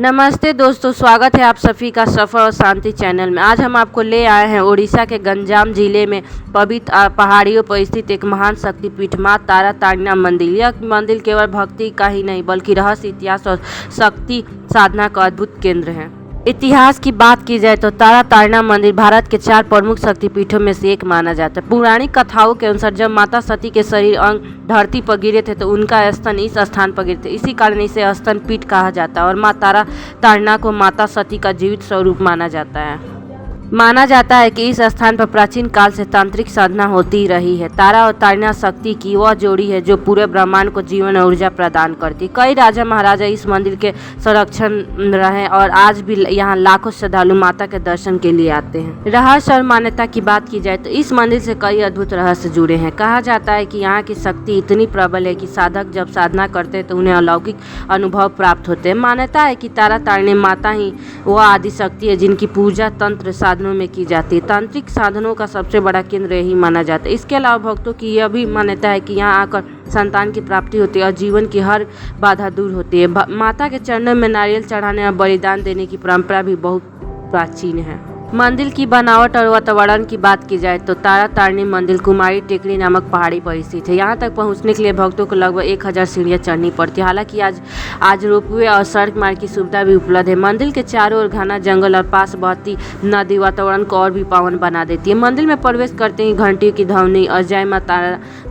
नमस्ते दोस्तों, स्वागत है आप सभी का सफ़र और शांति चैनल में। आज हम आपको ले आए हैं उड़ीसा के गंजाम जिले में पवित्र पहाड़ियों पर स्थित एक महान शक्तिपीठ माँ तारा तारिणी मंदिर। यह मंदिर केवल भक्ति का ही नहीं बल्कि रहस्य, इतिहास और शक्ति साधना का अद्भुत केंद्र है। इतिहास की बात की जाए तो तारा तारिणी मंदिर भारत के 4 प्रमुख शक्तिपीठों में से एक माना जाता है। पौराणिक कथाओं के अनुसार जब माता सती के शरीर अंग धरती पर गिरे थे तो उनका स्तन इस स्थान पर गिरे थे। इसी कारण इसे स्तन पीठ कहा जाता है और माँ तारा तारिणी को माता सती का जीवित स्वरूप माना जाता है। माना जाता है कि इस स्थान पर प्राचीन काल से तांत्रिक साधना होती रही है। तारा और तारिणी शक्ति की वह जोड़ी है जो पूरे ब्रह्मांड को जीवन और ऊर्जा प्रदान करती। कई राजा महाराजा इस मंदिर के संरक्षण रहे और आज भी यहाँ लाखों श्रद्धालु माता के दर्शन के लिए आते हैं। रहस्य और मान्यता की बात की जाए तो इस मंदिर से कई अद्भुत रहस्य जुड़े हैं। कहा जाता है कि यहाँ की शक्ति इतनी प्रबल है कि साधक जब साधना करते हैं तो उन्हें अलौकिक अनुभव प्राप्त होते हैं। मान्यता है कि तारा तारिणी माता ही वह आदि शक्ति है जिनकी पूजा तंत्र साधनों में की जाती है। तांत्रिक साधनों का सबसे बड़ा केंद्र यही माना जाता है। इसके अलावा भक्तों की यह भी मान्यता है कि यहाँ आकर संतान की प्राप्ति होती है और जीवन की हर बाधा दूर होती है। माता के चरणों में नारियल चढ़ाने और बलिदान देने की परंपरा भी बहुत प्राचीन है। मंदिर की बनावट और वातावरण की बात की जाए तो तारा तारिणी मंदिर कुमारी टेकरी नामक पहाड़ी पर स्थित है। यहाँ तक पहुँचने के लिए भक्तों को लगभग 1000 सीढ़ियाँ चढ़नी पड़ती है। हालांकि आज रोपवे और सड़क मार्ग की सुविधा भी उपलब्ध है। मंदिर के चारों ओर घना जंगल और पास बहती नदी वातावरण को और भी पावन बना देती है। मंदिर में प्रवेश करते ही घंटियों की ध्वनि और जय माँ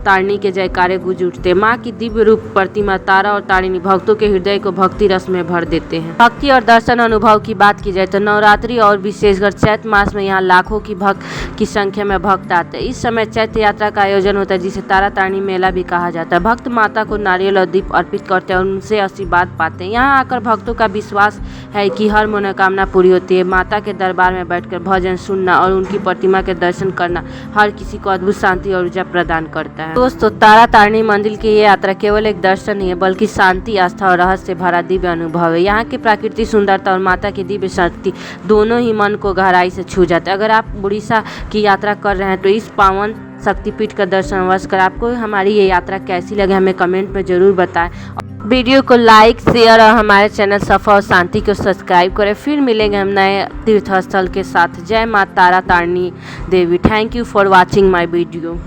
तारिणी के जयकारे गूंज उठते। माँ की दिव्य रूप प्रतिमा तारा और तारिणी भक्तों के हृदय को भक्ति रस में भर देते हैं। भक्ति और दर्शन अनुभव की बात की जाए तो नवरात्रि और विशेषकर चैत्र मास में यहाँ लाखों की संख्या में भक्त आते हैं। इस समय चैत्र यात्रा का आयोजन होता है जिसे तारा तारिणी मेला भी कहा जाता है। भक्त माता को नारियल और दीप अर्पित करते हैं और उनसे आशीर्वाद पाते हैं। यहाँ आकर भक्तों का विश्वास है कि हर मनोकामना पूरी होती है। माता के दरबार में बैठकर भजन सुनना और उनकी प्रतिमा के दर्शन करना हर किसी को अद्भुत शांति और ऊर्जा प्रदान करता है। दोस्तों, तारा तारिणी मंदिर की ये यात्रा केवल एक दर्शन नहीं है बल्कि शांति, आस्था और रहस्य से भरा दिव्य अनुभव है। यहाँ की प्राकृतिक सुंदरता और माता की दिव्य शक्ति दोनों ही मन को गहराई से छू जाते हैं। अगर आप उड़ीसा की यात्रा कर रहे हैं तो इस पावन शक्तिपीठ का दर्शन अवश्य करें। आपको हमारी ये यात्रा कैसी लगे हमें कमेंट में जरूर बताएं। वीडियो को लाइक, शेयर और हमारे चैनल सफ़र और शांति को सब्सक्राइब करें। फिर मिलेंगे हम नए तीर्थ स्थल के साथ। जय माँ Tara Tarini Devi. Thank you for watching my video.